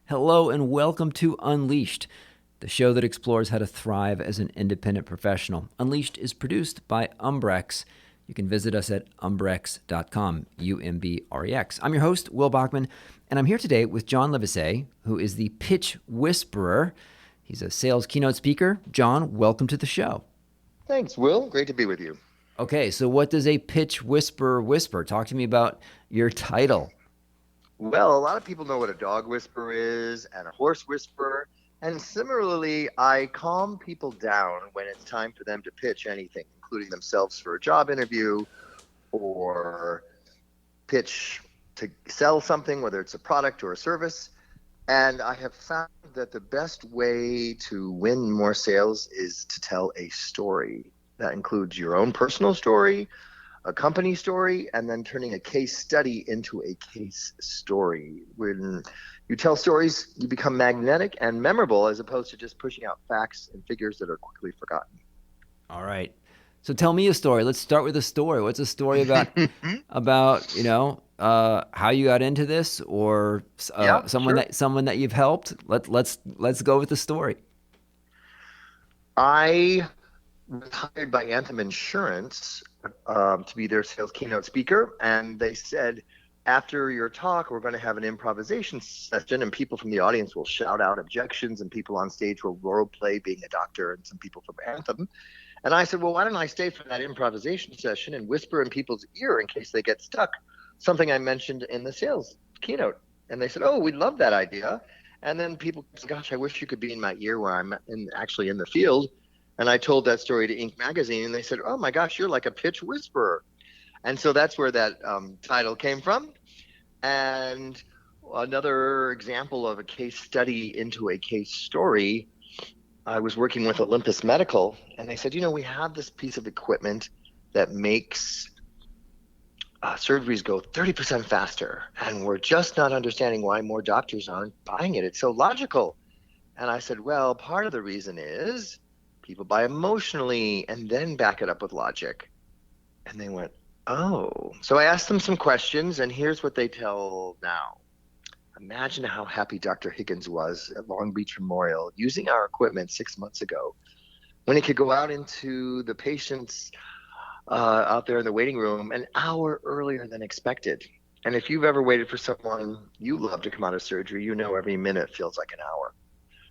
Hello and welcome to Unleashed, the show that explores how to thrive as an independent professional. Unleashed is produced by Umbrex. You can visit us at umbrex.com, U-M-B-R-E-X. I'm your host, Will Bachman, and I'm here today with John Livesay, who is the pitch whisperer. He's a sales keynote speaker. John, welcome to the show. Thanks, Will. Great to be with you. Okay, so what does a pitch whisperer whisper? Talk to me about your title. Well, a lot of people know what a dog whisperer is and a horse whisperer. And similarly, I calm people down when it's time for them to pitch anything, including themselves for a job interview or pitch to sell something, whether it's a product or a service. And I have found that the best way to win more sales is to tell a story. That includes your own personal story, a company story, and then turning a case study into a case story. When you tell stories, you become magnetic and memorable as opposed to just pushing out facts and figures that are quickly forgotten. All right. So tell me a story. Let's start with a story. What's a story about how you got into this, or Yeah, sure. someone that you've helped? Let's go with the story. I was hired by Anthem Insurance to be their sales keynote speaker, and they said, after your talk, we're going to have an improvisation session, and people from the audience will shout out objections, and people on stage will role play being a doctor, and some people from Anthem. And I said, well, why don't I stay for that improvisation session and whisper in people's ear in case they get stuck? Something I mentioned in the sales keynote. And they said, oh, we love that idea. And then people said, gosh, I wish you could be in my ear where I'm actually in the field. And I told that story to Inc. magazine, and they said, oh my gosh, you're like a pitch whisperer. And so that's where that title came from. And another example of a case study into a case story, I was working with Olympus Medical, and they said, we have this piece of equipment that makes surgeries go 30% faster, and we're just not understanding why more doctors aren't buying it. It's so logical. And I said, well, part of the reason is people buy emotionally and then back it up with logic. And they went, oh. So I asked them some questions, and here's what they tell now. Imagine how happy Dr. Higgins was at Long Beach Memorial using our equipment 6 months ago when he could go out into the patients out there in the waiting room an hour earlier than expected. And if you've ever waited for someone you love to come out of surgery, every minute feels like an hour.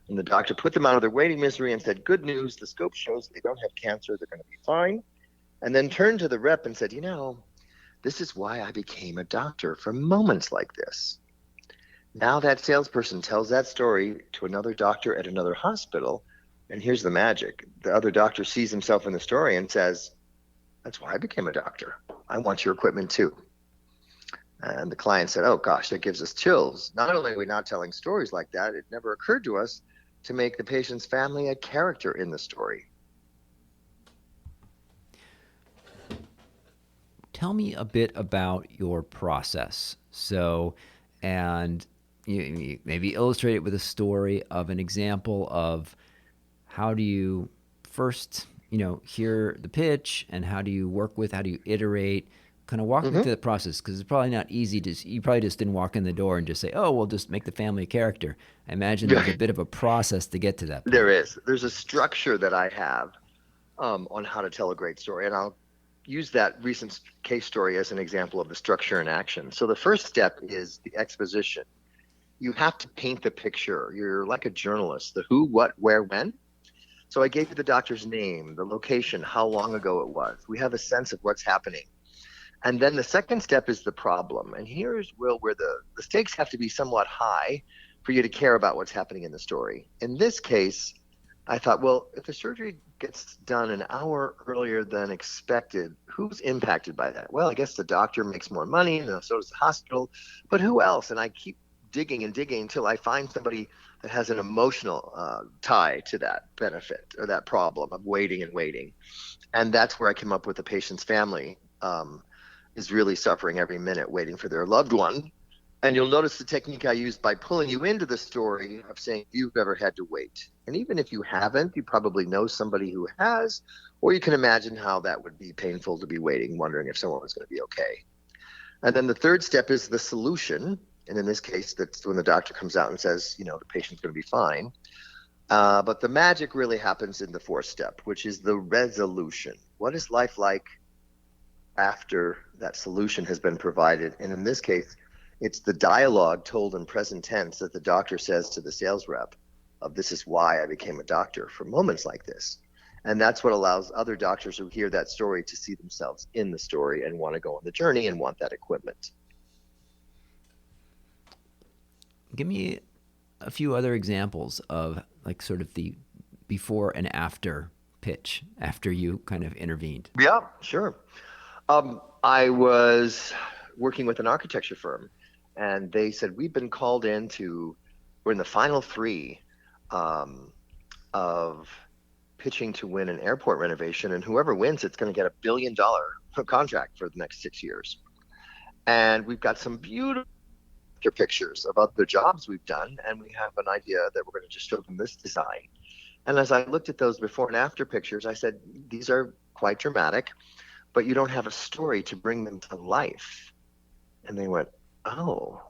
And the doctor put them out of their waiting misery and said, good news, the scope shows they don't have cancer, they're going to be fine. And then turned to the rep and said, this is why I became a doctor, for moments like this. Now that salesperson tells that story to another doctor at another hospital, and here's the magic. The other doctor sees himself in the story and says, that's why I became a doctor. I want your equipment too. And the client said, oh gosh, that gives us chills. Not only are we not telling stories like that, it never occurred to us to make the patient's family a character in the story. Tell me a bit about your process. And you maybe illustrate it with a story of an example of how do you first, hear the pitch, and how do you iterate? Kind of walk me through the process, because it's probably not easy you probably just didn't walk in the door and just say, oh, we'll just make the family a character. I imagine there's a bit of a process to get to that point. There is. There's a structure that I have on how to tell a great story, and I'll use that recent case story as an example of the structure in action. So the first step is the exposition. You have to paint the picture. You're like a journalist, the who, what, where, when. So I gave you the doctor's name, the location, how long ago it was. We have a sense of what's happening. And then the second step is the problem. And here's where the stakes have to be somewhat high for you to care about what's happening in the story. In this case, I thought, well, if the surgery gets done an hour earlier than expected, who's impacted by that? Well, I guess the doctor makes more money, and so does the hospital. But who else? And I keep digging and digging until I find somebody that has an emotional tie to that benefit or that problem of waiting and waiting. And that's where I came up with the patient's family is really suffering every minute waiting for their loved one. And you'll notice the technique I used by pulling you into the story of saying, you've ever had to wait. And even if you haven't, you probably know somebody who has, or you can imagine how that would be painful to be waiting, wondering if someone was going to be okay. And then the third step is the solution. And in this case, that's when the doctor comes out and says, the patient's going to be fine. But the magic really happens in the fourth step, which is the resolution. What is life like after that solution has been provided? And in this case, it's the dialogue told in present tense that the doctor says to the sales rep of, this is why I became a doctor, for moments like this. And that's what allows other doctors who hear that story to see themselves in the story and want to go on the journey and want that equipment. Give me a few other examples of like sort of the before and after pitch after you kind of intervened. Yeah, sure. I was working with an architecture firm, and they said, we've been called in we're in the final three of pitching to win an airport renovation, and whoever wins it's going to get $1 billion contract for the next 6 years. And we've got some beautiful pictures of other jobs we've done, and we have an idea that we're going to just show them this design. And as I looked at those before and after pictures, I said, these are quite dramatic, but you don't have a story to bring them to life. And they went, oh.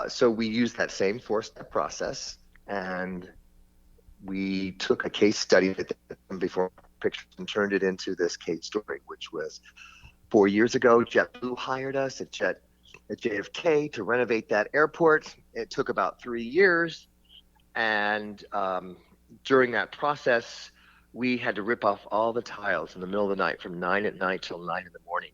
So we used that same 4-step process, and we took a case study that before pictures and turned it into this case story, which was 4 years ago. JetBlue hired us at JFK to renovate that airport. It took about 3 years, and during that process, we had to rip off all the tiles in the middle of the night from 9 at night till 9 in the morning.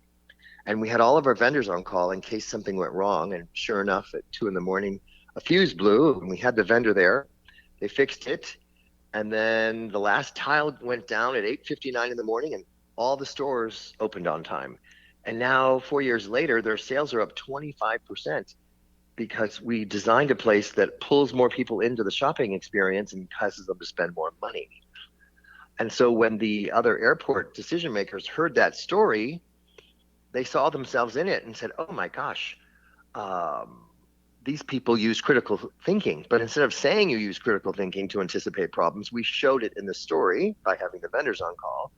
And we had all of our vendors on call in case something went wrong. And sure enough, at 2 in the morning, a fuse blew, and we had the vendor there. They fixed it. And then the last tile went down at 8:59 in the morning, and all the stores opened on time. And now 4 years later, their sales are up 25% because we designed a place that pulls more people into the shopping experience and causes them to spend more money. And so when the other airport decision makers heard that story, they saw themselves in it and said, oh my gosh, these people use critical thinking. But instead of saying you use critical thinking to anticipate problems, we showed it in the story by having the vendors on call.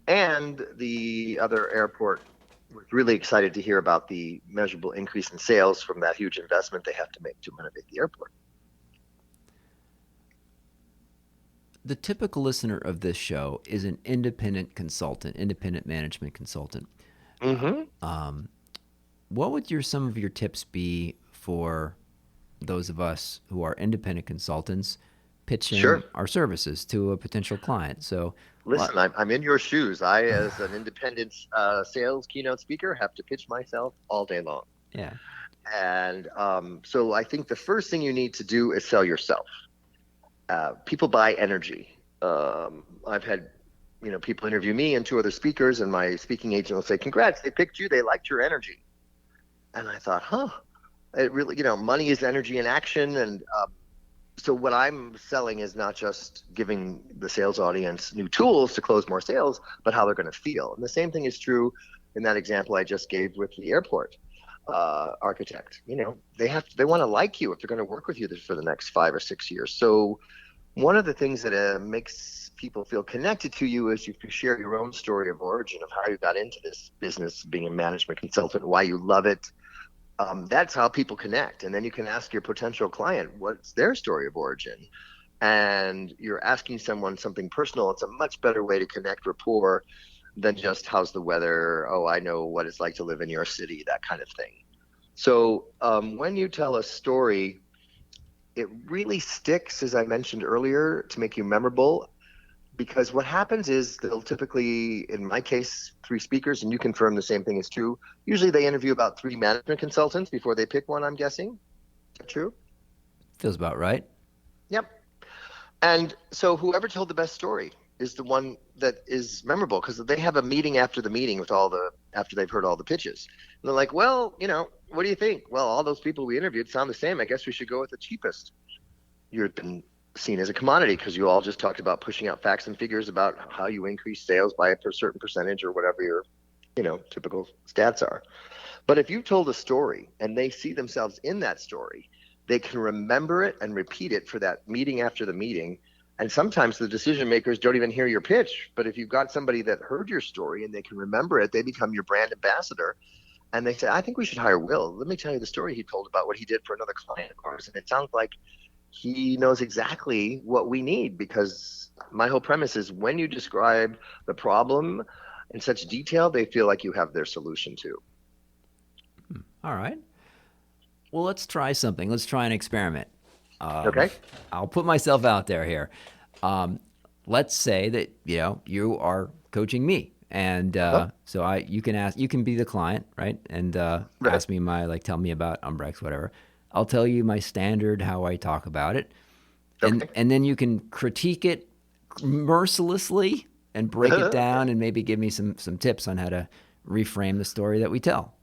And the other airport was really excited to hear about the measurable increase in sales from that huge investment they have to make to renovate the airport. The typical listener of this show is an independent consultant, independent management consultant. Mm-hmm. What would some of your tips be for those of us who are independent consultants pitching our services to a potential client? So listen, I'm in your shoes. I, as an independent sales keynote speaker, have to pitch myself all day long. Yeah. And so I think the first thing you need to do is sell yourself. People buy energy. I've had people interview me and 2 other speakers, and my speaking agent will say, congrats, they picked you, they liked your energy. And I thought, it really, money is energy in action. And so what I'm selling is not just giving the sales audience new tools to close more sales, but how they're going to feel. And the same thing is true in that example I just gave with the airport architect. They want to like you if they're going to work with you for the next 5 or 6 years. So one of the things that makes people feel connected to you is if you share your own story of origin of how you got into this business, being a management consultant, why you love it. That's how people connect. And then you can ask your potential client, what's their story of origin? And you're asking someone something personal. It's a much better way to connect rapport than just how's the weather? Oh, I know what it's like to live in your city, that kind of thing. So when you tell a story, it really sticks, as I mentioned earlier, to make you memorable. Because what happens is they'll typically, in my case, 3 speakers, and you confirm the same thing is true. Usually they interview about 3 management consultants before they pick one, I'm guessing. Is that true? Feels about right. Yep. And so whoever told the best story is the one that is memorable, because they have a meeting after the meeting with after they've heard all the pitches. And they're like, well, what do you think? Well, all those people we interviewed sound the same. I guess we should go with the cheapest. You've been seen as a commodity because you all just talked about pushing out facts and figures about how you increase sales by a certain percentage or whatever your typical stats are. But if you told a story and they see themselves in that story, they can remember it and repeat it for that meeting after the meeting. And sometimes the decision makers don't even hear your pitch, but if you've got somebody that heard your story and they can remember it, they become your brand ambassador. And they said, I think we should hire Will. Let me tell you the story he told about what he did for another client of ours. And it sounds like he knows exactly what we need, because my whole premise is when you describe the problem in such detail, they feel like you have their solution too. All right. Well, let's try something. Let's try an experiment. Um, Okay. I'll put myself out there here. Um, let's say that you are coaching me, and Uh-huh. so you can be the client, right? And Right. ask me tell me about Umbrex, whatever. I'll tell you my standard how I talk about it, and Okay. then you can critique it mercilessly and break it Okay. down, and maybe give me some tips on how to reframe the story that we tell.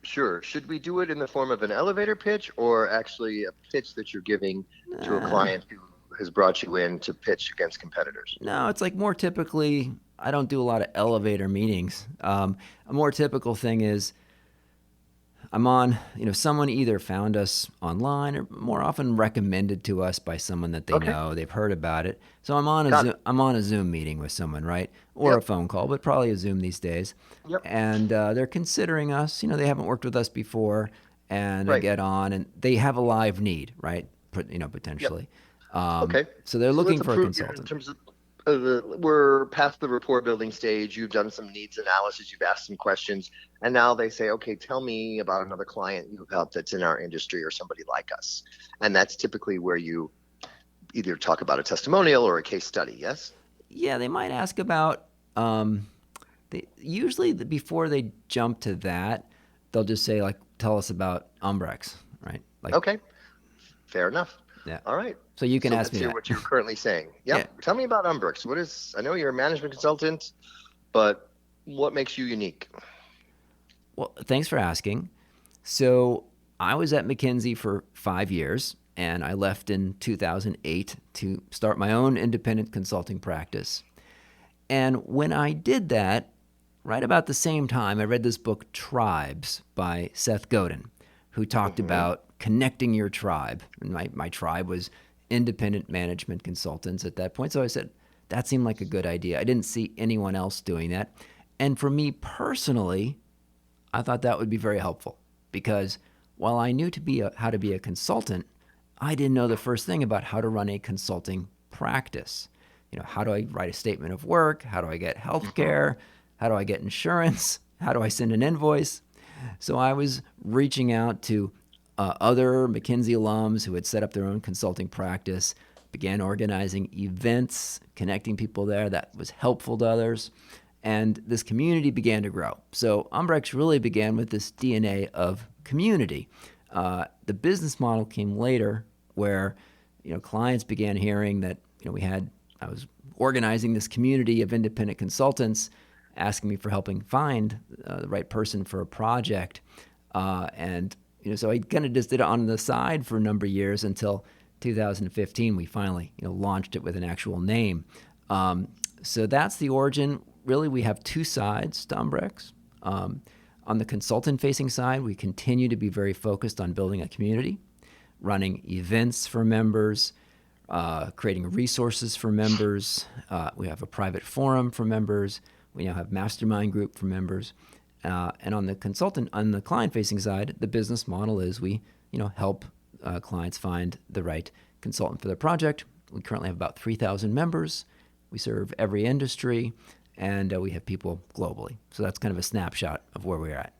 Sure. Should we do it in the form of an elevator pitch or actually a pitch that you're giving to a Uh, client who has brought you in to pitch against competitors? No, it's like more typically, I don't do a lot of elevator meetings. A more typical thing is I'm on, someone either found us online or more often recommended to us by someone that they Okay. know. They've heard about it. So Got it. I'm on a Zoom meeting with someone, right? Or a Yep. phone call, but probably a Zoom these days. Yep. And they're considering us. They haven't worked with us before, and I Right. get on, and they have a live need, right? Yep. Potentially. Okay. So they're So let's looking for a approve, in consultant. terms of we're past the rapport building stage. You've done some needs analysis. You've asked some questions. And now they say, okay, tell me about another client you've helped that's in our industry or somebody like us. And that's typically where you either talk about a testimonial or a case study. Yes. Yeah, they might ask about. Usually before they jump to that, they'll just say like, "Tell us about Umbrex," right? Like, Okay. Fair enough. yeah. All right. So you can So ask let's me hear that. what you're currently saying. Yeah. Yep. Tell me about Umbrix. I know you're a management consultant, but what makes you unique? Well, thanks for asking. So I was at McKinsey for 5 years, and I left in 2008 to start my own independent consulting practice. And when I did that, right about the same time, I read this book, Tribes, by Seth Godin, who talked Hmm. about connecting your tribe. And my tribe was independent management consultants at that point. So I said, that seemed like a good idea. I didn't see anyone else doing that. And for me personally, I thought that would be very helpful because while I knew how to be a consultant, I didn't know the first thing about how to run a consulting practice. How do I write a statement of work? How do I get health Hmm. care? How do I get insurance? How do I send an invoice? So I was reaching out to other McKinsey alums who had set up their own consulting practice, began organizing events, connecting people there that was helpful to others, and this community began to grow. So Umbrex really began with this DNA of community. The business model came later, where clients began hearing that I was organizing this community of independent consultants, asking me for helping find the right person for a project, and so I kind of just did it on the side for a number of years until 2015. We finally launched it with an actual name. So that's the origin. Really, we have two sides to Umbrex. On the consultant-facing side, we continue to be very focused on building a community, running events for members, creating resources for members. We have a private forum for members. We now have mastermind group for members. And on the client-facing side, the business model is we, help clients find the right consultant for their project. We currently have about 3,000 members. We serve every industry, and we have people globally. So that's kind of a snapshot of where we're at.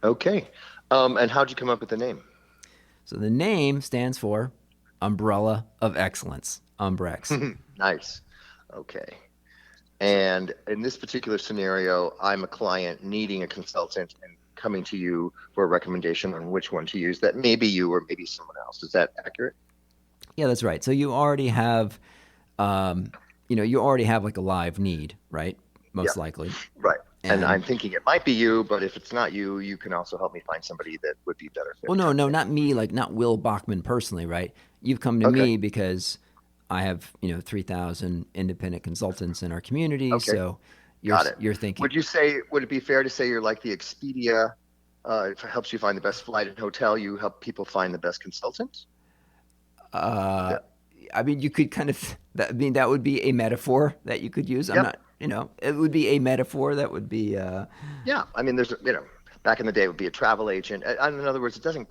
Okay. And how'd you come up with the name? So the name stands for Umbrella of Excellence, Umbrex. Nice. Okay. And in this particular scenario, I'm a client needing a consultant and coming to you for a recommendation on which one to use. That may be you or maybe someone else. Is that accurate? Yeah, that's right. So you already have, you already have like a live need, right? Yeah. Most likely. Right. And I'm And thinking it might be you, but if it's not you, you can also help me find somebody that would be better fit, well, no, kind of no, thing. not me, like not Will Bachman personally, right? You've come to Okay. me because I have 3,000 independent consultants in our community. Okay. So Got it. you're thinking, Would it be fair to say you're like the Expedia? It helps you find the best flight and hotel. You help people find the best consultant. uh, Yeah. I mean, you could kind of, that would be a metaphor that you could use. I'm Yep. not, it would be a metaphor that would be, Yeah. I mean, there's, Back in the day, it would be a travel agent. In other words, it doesn't,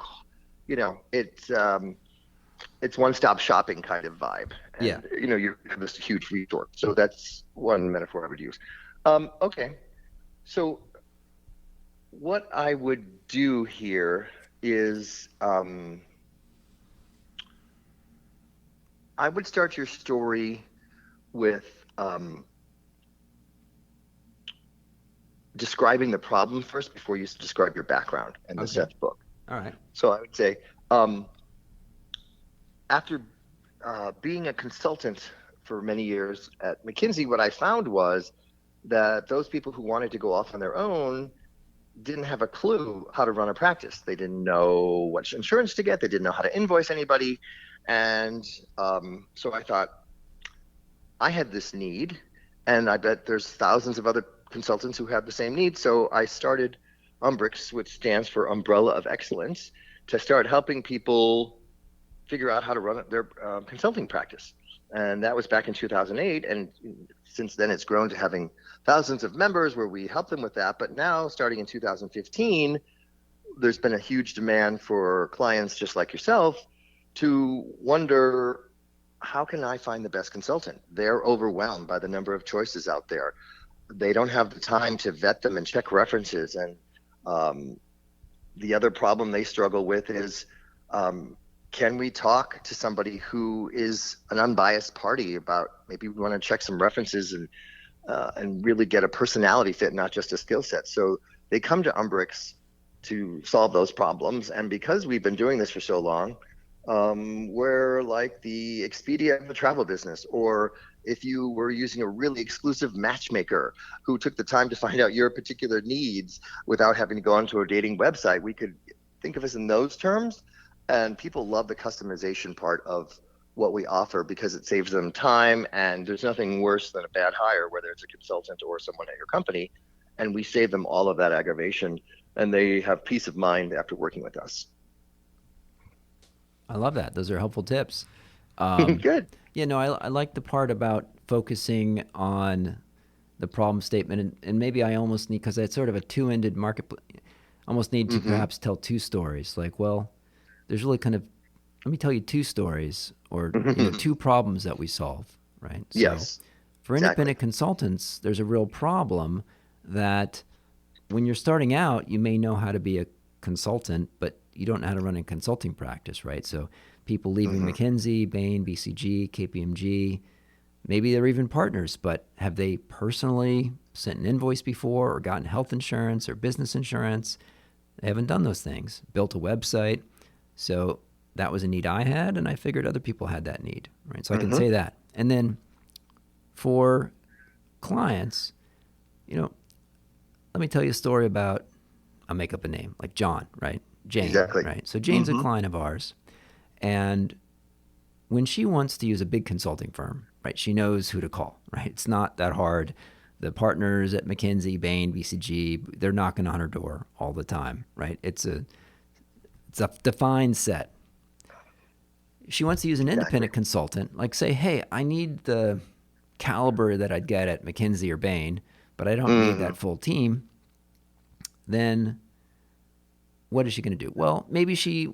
it's one-stop shopping kind of vibe, Yeah. and you have this huge resource. So that's one metaphor I would use. Okay, so what I would do here is I would start your story with describing the problem first before you describe your background and the Okay. Seth book. All right. So I would say, after being a consultant for many years at McKinsey, what I found was that those people who wanted to go off on their own didn't have a clue how to run a practice. They didn't know what insurance to get. They didn't know how to invoice anybody. And so I thought, I had this need, and I bet there's thousands of other consultants who have the same need. So I started Umbrix, which stands for Umbrella of Excellence, to start helping people figure out how to run their consulting practice. And that was back in 2008. And since then, it's grown to having thousands of members where we help them with that. But now, starting in 2015, there's been a huge demand for clients just like yourself to wonder, how can I find the best consultant? They're overwhelmed by the number of choices out there. They don't have the time to vet them and check references. And the other problem they struggle with is, can we talk to somebody who is an unbiased party about, maybe we want to check some references and really get a personality fit, not just a skill set. So they come to Umbrix to solve those problems. And because we've been doing this for so long, we're like the Expedia of the travel business. Or if you were using a really exclusive matchmaker who took the time to find out your particular needs without having to go onto a dating website, we could think of us in those terms. And people love the customization part of what we offer because it saves them time. And there's nothing worse than a bad hire, whether it's a consultant or someone at your company. And we save them all of that aggravation, and they have peace of mind after working with us. I love that. Those are helpful tips. Good. Yeah, no, I like the part about focusing on the problem statement, and maybe I almost need, because it's sort of a two-ended market, almost need to perhaps tell two stories. Like, well, there's really kind of, let me tell you two stories, or two problems that we solve, right? So Yes, for exactly. independent consultants, there's a real problem that when you're starting out, you may know how to be a consultant, but you don't know how to run a consulting practice, right? So people leaving McKinsey, Bain, BCG, KPMG, maybe they're even partners, but have they personally sent an invoice before or gotten health insurance or business insurance? They haven't done those things. Built a website. So that was a need I had, and I figured other people had that need, right? So I can say that. And then for clients, let me tell you a story about, I'll make up a name, like John, right? Jane, Exactly. right? So Jane's a client of ours, and when she wants to use a big consulting firm, right, she knows who to call, right? It's not that hard. The partners at McKinsey, Bain, BCG, they're knocking on her door all the time, right? It's a defined set. She wants to use an Exactly. independent consultant, like say, hey, I need the caliber that I'd get at McKinsey or Bain, but I don't need that full team. Then what is she going to do? Well, maybe she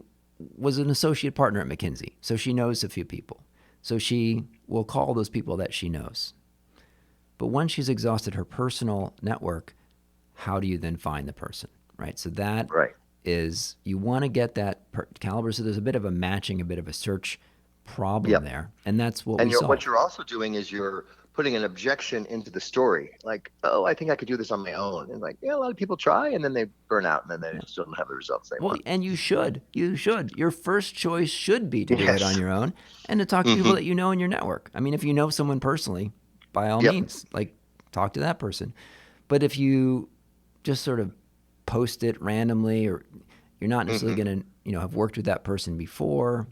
was an associate partner at McKinsey, so she knows a few people. So she will call those people that she knows. But once she's exhausted her personal network, how do you then find the person, right? So that Right. is, you want to get that caliber. So there's a bit of a matching, a bit of a search problem Yep. there. And that's what And we what solve. you're also doing is you're putting an objection into the story. Like, oh, I think I could do this on my own. And like, yeah, a lot of people try and then they burn out and then they still don't have the results they Well, want. and you should. You should. Your first choice should be to do it on Yes. your own and to talk to people that you know in your network. I mean, if you know someone personally, by all Yep. means, like, talk to that person. But if you just sort of post it randomly, or you're not necessarily going to, have worked with that person before,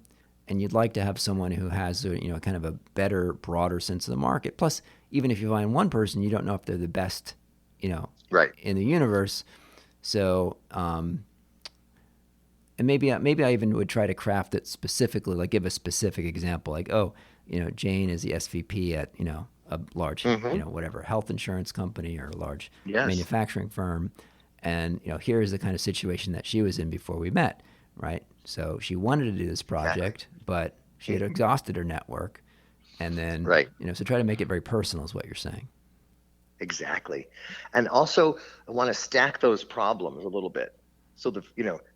and you'd like to have someone who has a, kind of a better, broader sense of the market. Plus, even if you find one person, you don't know if they're the best, Right. in the universe. So, and maybe I even would try to craft it specifically, like give a specific example, like, oh, Jane is the SVP at, a large, whatever, health insurance company or a large Yes. manufacturing firm. And here's the kind of situation that she was in before we met, right? So she wanted to do this Exactly. project, but she had exhausted her network. And then, Right. so try to make it very personal is what you're saying. Exactly. And also, I want to stack those problems a little bit. So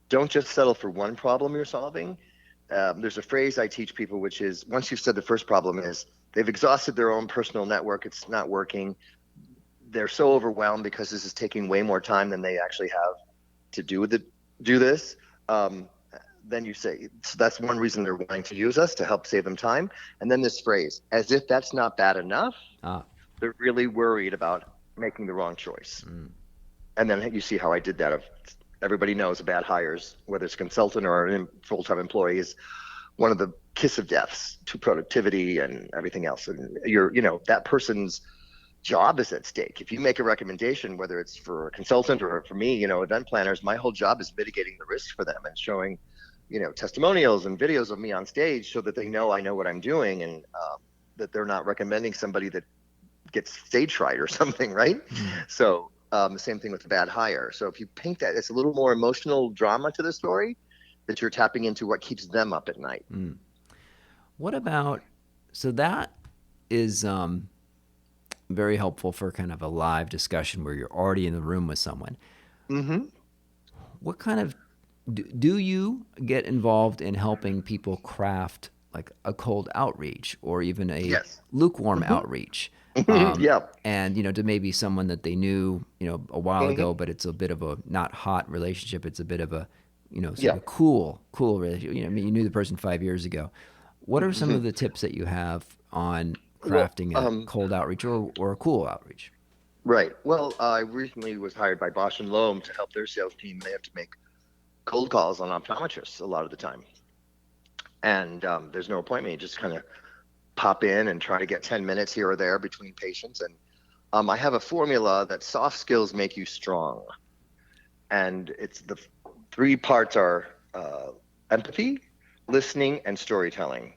don't just settle for one problem you're solving. There's a phrase I teach people, which is once you've said the first problem is they've exhausted their own personal network, it's not working. They're so overwhelmed because this is taking way more time than they actually have to do this. Then you say, so that's one reason they're wanting to use us, to help save them time. And then this phrase, as if that's not bad enough, Ah, they're really worried about making the wrong choice. And then you see how I did that. Everybody knows bad hires, whether it's a consultant or a full-time employee, is one of the kiss of deaths to productivity and everything else. And that person's job is at stake. If you make a recommendation, whether it's for a consultant or for me, event planners, my whole job is mitigating the risk for them and showing, testimonials and videos of me on stage so that they know I know what I'm doing, and that they're not recommending somebody that gets stage fright or something, right? So the same thing with the bad hire. So if you paint that, it's a little more emotional drama to the story, that you're tapping into what keeps them up at night. what about, so that is very helpful for kind of a live discussion where you're already in the room with someone. What kind of, do you get involved in helping people craft like a cold outreach or even a Yes. lukewarm outreach? Yeah. And to maybe someone that they knew a while ago, but it's a bit of a not hot relationship, it's a bit of a sort Yeah. of cool relationship. I mean, you knew the person 5 years ago. What are some of the tips that you have on Well, crafting a cold outreach or a cool outreach? right. Well, I recently was hired by Bosch and Loam to help their sales team. They have to make cold calls on optometrists a lot of the time, and there's no appointment. You just kind of pop in and try to get 10 minutes here or there between patients. And I have a formula that soft skills make you strong, and it's the three parts are empathy, listening, and storytelling,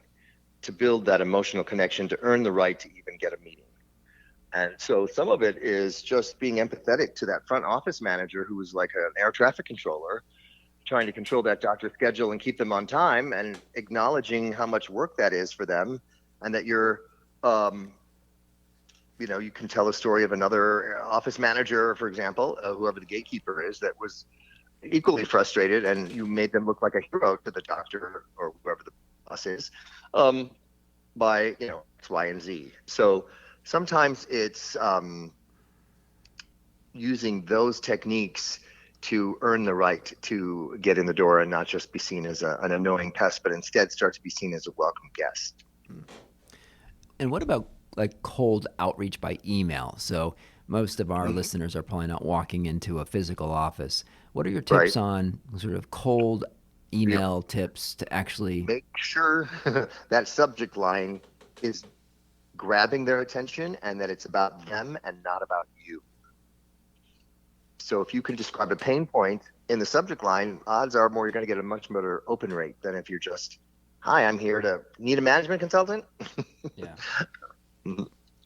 to build that emotional connection, to earn the right to even get a meeting. And so some of it is just being empathetic to that front office manager who is like an air traffic controller, trying to control that doctor's schedule and keep them on time, and acknowledging how much work that is for them, and that um, you can tell a story of another office manager, for example, whoever the gatekeeper is, that was equally frustrated, and you made them look like a hero to the doctor or whoever the boss is, by X, Y, and Z. So sometimes it's using those techniques to earn the right to get in the door and not just be seen as an annoying pest, but instead start to be seen as a welcome guest. And what about like cold outreach by email? So most of our listeners are probably not walking into a physical office. What are your Right. tips on sort of cold Yep. email tips to actually? Make sure that subject line is grabbing their attention and that it's about them and not about you. So if you can describe a pain point in the subject line, odds are more you're going to get a much better open rate than if you're just, hi, I'm here to need a management consultant. Yeah.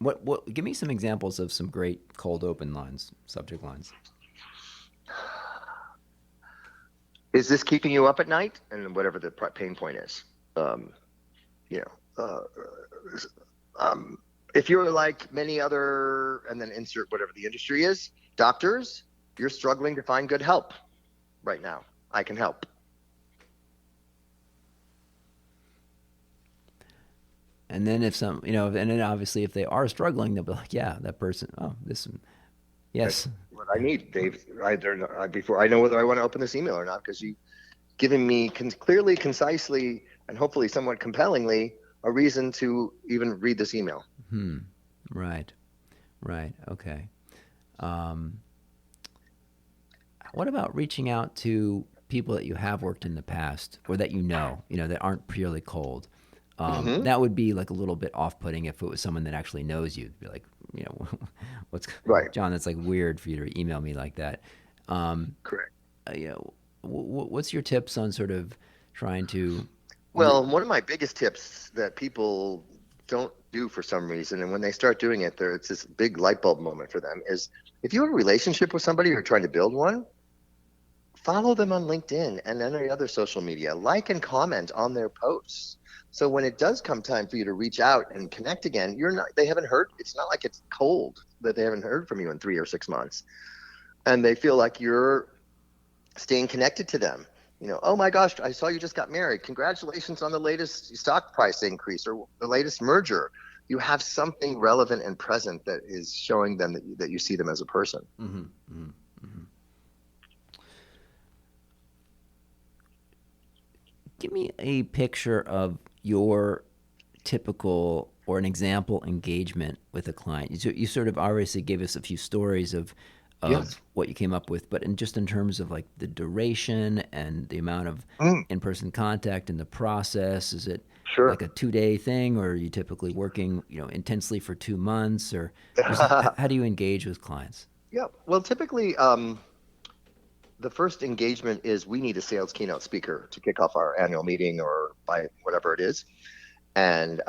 What? Give me some examples of some great cold open lines, subject lines. Is this keeping you up at night? And whatever the pain point is. Um, you know, if you're like many other, and then insert whatever the industry is, doctors, you're struggling to find good help right now. I can help. And then if some, and then obviously if they are struggling, they'll be like, yeah, that person. Oh, this. That's Yes. what I need, Dave. Before I know whether I want to open this email or not, because you giving me clearly, concisely, and hopefully somewhat compellingly a reason to even read this email. Right. Right. Okay. What about reaching out to people that you have worked in the past or that that aren't purely cold? That would be like a little bit off-putting if it was someone that actually knows you. Be like, what's Right. John? That's like weird for you to email me like that. Correct. What's your tips on sort of trying to? Well, one of my biggest tips that people don't do for some reason, and when they start doing it, it's this big light bulb moment for them, is if you have a relationship with somebody or trying to build one, follow them on LinkedIn and any other social media, like and comment on their posts. So when it does come time for you to reach out and connect again, they haven't heard, it's not like it's cold that they haven't heard from you in 3 or 6 months. And they feel like you're staying connected to them. Oh my gosh, I saw you just got married. Congratulations on the latest stock price increase or the latest merger. You have something relevant and present that is showing them that you see them as a person. Mm-hmm, mm-hmm, mm-hmm. Give me a picture of your typical or an example engagement with a client. You sort of obviously gave us a few stories of Yes. what you came up with, but in terms of like the duration and the amount of in-person contact and the process, is it Sure. like a 2-day thing, or are you typically working intensely for 2 months, or just how do you engage with clients? Yeah. Well, typically, the first engagement is we need a sales keynote speaker to kick off our annual meeting or by whatever it is. And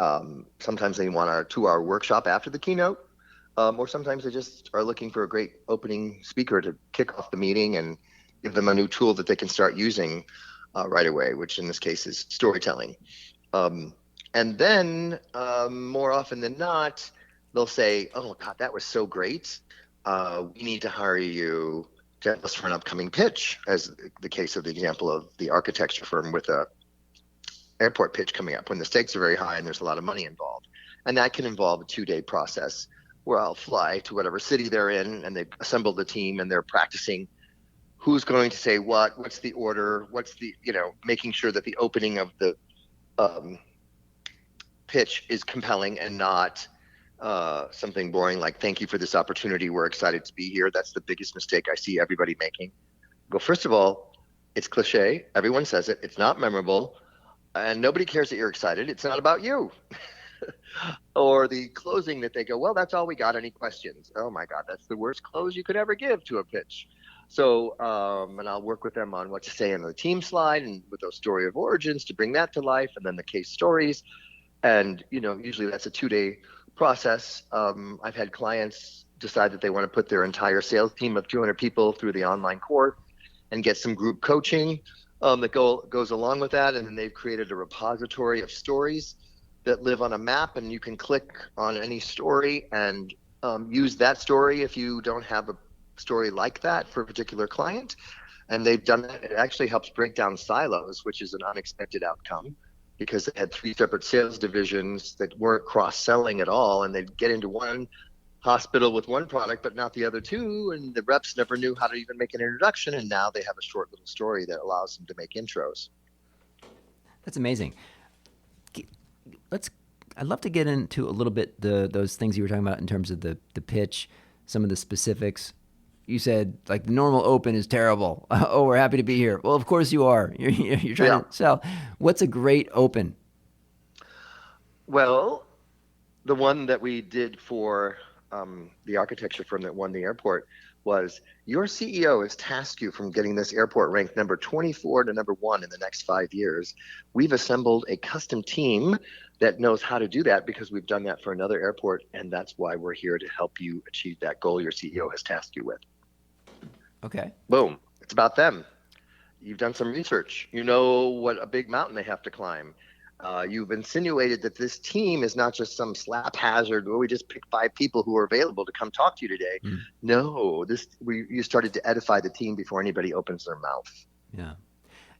sometimes they want a 2-hour workshop after the keynote, or sometimes they just are looking for a great opening speaker to kick off the meeting and give them a new tool that they can start using right away, which in this case is storytelling. And then more often than not, they'll say, "Oh God, that was so great. We need to hire you to help us for an upcoming pitch," as the case of the example of the architecture firm with a airport pitch coming up when the stakes are very high and there's a lot of money involved. And that can involve a 2-day process where I'll fly to whatever city they're in and they've assembled the team and they're practicing who's going to say what's the order, what's the, making sure that the opening of the pitch is compelling and not something boring like, "Thank you for this opportunity. We're excited to be here." That's the biggest mistake I see everybody making. Go, first of all, it's cliche. Everyone says it. It's not memorable. And nobody cares that you're excited. It's not about you. Or the closing that they go, "Well, that's all we got. Any questions?" Oh my God, that's the worst close you could ever give to a pitch. So, and I'll work with them on what to say in the team slide and with those story of origins to bring that to life, and then the case stories. And, usually that's a 2-day process. I've had clients decide that they want to put their entire sales team of 200 people through the online course and get some group coaching that goes along with that. And then they've created a repository of stories that live on a map, and you can click on any story and use that story if you don't have a story like that for a particular client. And they've done that. It actually helps break down silos, which is an unexpected outcome, because they had 3 separate sales divisions that weren't cross-selling at all, and they'd get into one hospital with one product but not the other 2, and the reps never knew how to even make an introduction, and now they have a short little story that allows them to make intros. That's amazing. I'd love to get into a little bit those things you were talking about in terms of the pitch, some of the specifics. You said like the normal open is terrible. Oh, we're happy to be here. Well, of course you are. You're trying to sell. What's a great open? Well, the one that we did for the architecture firm that won the airport was, "Your CEO has tasked you from getting this airport ranked number 24 to number 1 in the next 5 years. We've assembled a custom team that knows how to do that because we've done that for another airport, and that's why we're here to help you achieve that goal your CEO has tasked you with." Okay. Boom. It's about them. You've done some research. You know what a big mountain they have to climb. You've insinuated that this team is not just some slap hazard where we just pick 5 people who are available to come talk to you today. No, you started to edify the team before anybody opens their mouth. Yeah.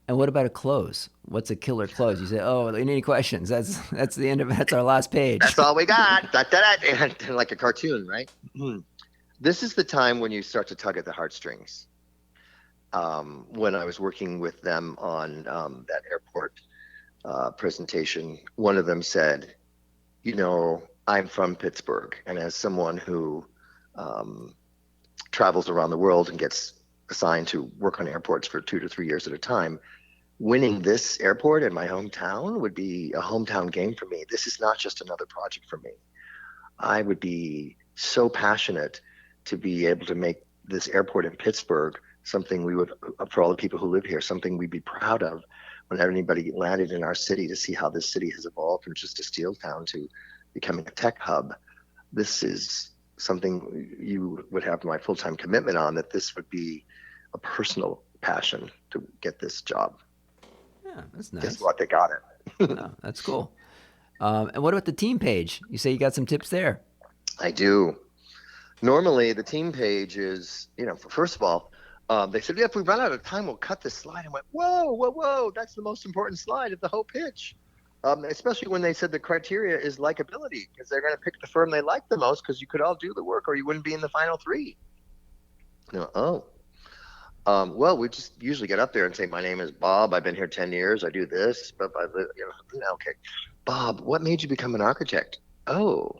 And what about a close? What's a killer close? You say, "Oh, any questions?" That's the end of it. That's our last page. That's all we got. And like a cartoon, right? This is the time when you start to tug at the heartstrings. When I was working with them on that airport presentation, one of them said, "I'm from Pittsburgh, and as someone who travels around the world and gets assigned to work on airports for 2 to 3 years at a time, winning this airport in my hometown would be a hometown game for me. This is not just another project for me. I would be so passionate to be able to make this airport in Pittsburgh something we would, for all the people who live here, something we'd be proud of when anybody landed in our city, to see how this city has evolved from just a steel town to becoming a tech hub. This is something you would have my full-time commitment on, that this would be a personal passion to get this job. Yeah, that's Guess nice. what? They got it. Oh, that's cool. And what about the team page? You say you got some tips there. I do. Normally, the team page is, first of all, they said, yeah, if we run out of time, we'll cut this slide. I went, whoa, whoa, whoa, that's the most important slide of the whole pitch. Especially when they said the criteria is likability, because they're going to pick the firm they like the most, because you could all do the work or you wouldn't be in the final three. Well, we just usually get up there and say, my name is Bob. I've been here 10 years. I do this. But okay. Bob, what made you become an architect? Oh,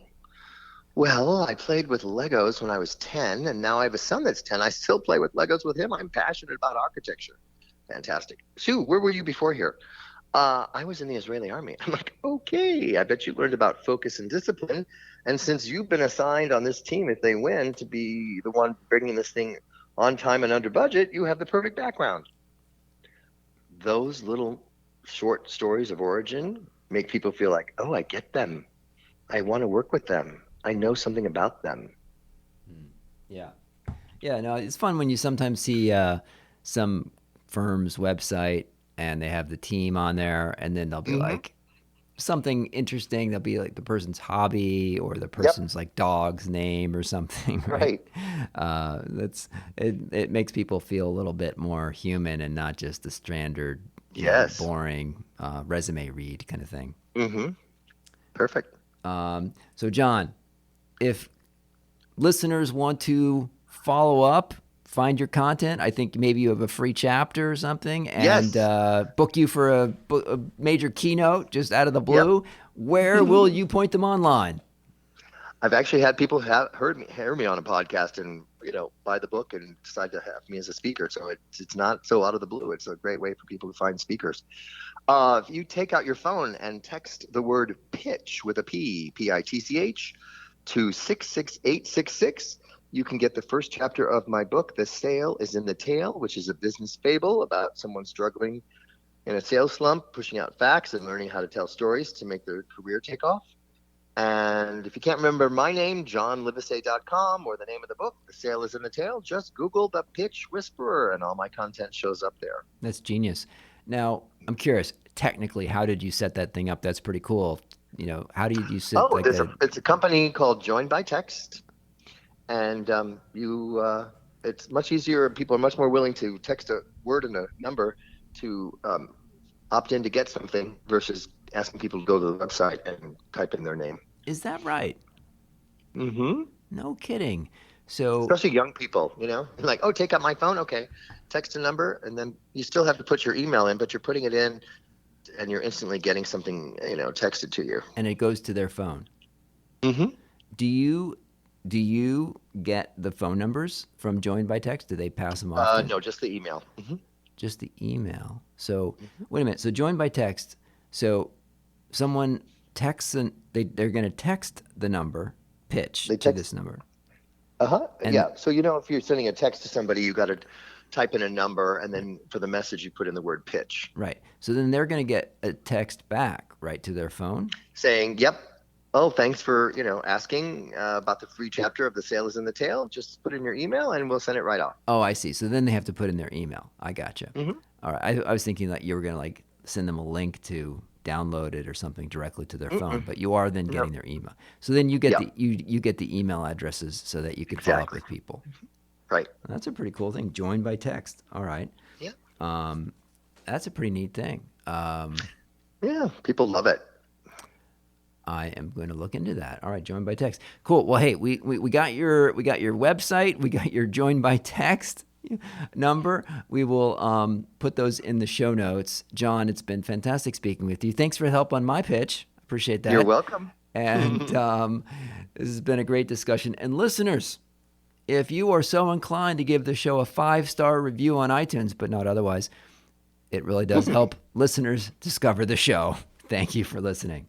well, I played with Legos when I was 10, and now I have a son that's 10. I still play with Legos with him. I'm passionate about architecture. Fantastic. Sue, where were you before here? I was in the Israeli army. I'm like, okay, I bet you learned about focus and discipline. And since you've been assigned on this team, if they win, to be the one bringing this thing on time and under budget, you have the perfect background. Those little short stories of origin make people feel like, oh, I get them. I want to work with them. I know something about them. Yeah. Yeah, no, it's fun when you sometimes see some firm's website and they have the team on there, and then they'll be like something interesting. They'll be like the person's hobby or the person's like dog's name or something, right? That's it makes people feel a little bit more human and not just the standard, boring resume read kind of thing. Perfect. So, John, if listeners want to follow up, find your content, I think maybe you have a free chapter or something, and book you for a major keynote just out of the blue, where will you point them online? I've actually had people hear me on a podcast and buy the book and decide to have me as a speaker. So it's not so out of the blue. It's a great way for people to find speakers. If you take out your phone and text the word pitch with a P, P-I-T-C-H, to 66866, you can get the first chapter of my book, The Sale is in the Tail, which is a business fable about someone struggling in a sales slump, pushing out facts and learning how to tell stories to make their career take off. And if you can't remember my name, johnlivesay.com, or the name of the book, The Sale is in the Tail, just Google The Pitch Whisperer and all my content shows up there. That's genius. Now, I'm curious, technically, how did you set that thing up? That's pretty cool. How do you set it's a company called Join by Text. And it's much easier. People are much more willing to text a word and a number to opt in to get something versus asking people to go to the website and type in their name. Is that right? Mm-hmm. No kidding. So especially young people, like, oh, take out my phone. Okay. Text a number, and then you still have to put your email in, but you're putting it in and you're instantly getting something, texted to you. And it goes to their phone. Mm-hmm. Do you get the phone numbers from Join by Text? Do they pass them off? No, just the email. Mm-hmm. Just the email. So wait a minute. So Join by Text. So someone texts and they're going to text the number pitch to this number. Yeah. So if you're sending a text to somebody, you got to type in a number, and then for the message you put in the word pitch. Right. So then they're going to get a text back right to their phone saying, "Yep. Oh, thanks for asking about the free chapter of The Sale is in the Tail. Just put in your email and we'll send it right off." Oh, I see. So then they have to put in their email. I gotcha. All right. I was thinking that you were going to send them a link to download it or something directly to their phone, but you are then getting their email. So then you get you get the email addresses so that you can follow up with people. Right. That's a pretty cool thing. Join by text. All right. Yeah. That's a pretty neat thing. Yeah, people love it. I am going to look into that. All right, Join by Text. Cool. Well, hey, we got your website, we got your Join by Text number. We will put those in the show notes. John, it's been fantastic speaking with you. Thanks for the help on my pitch. Appreciate that. You're welcome. And this has been a great discussion. And listeners, if you are so inclined to give the show a 5-star review on iTunes, but not otherwise, it really does help listeners discover the show. Thank you for listening.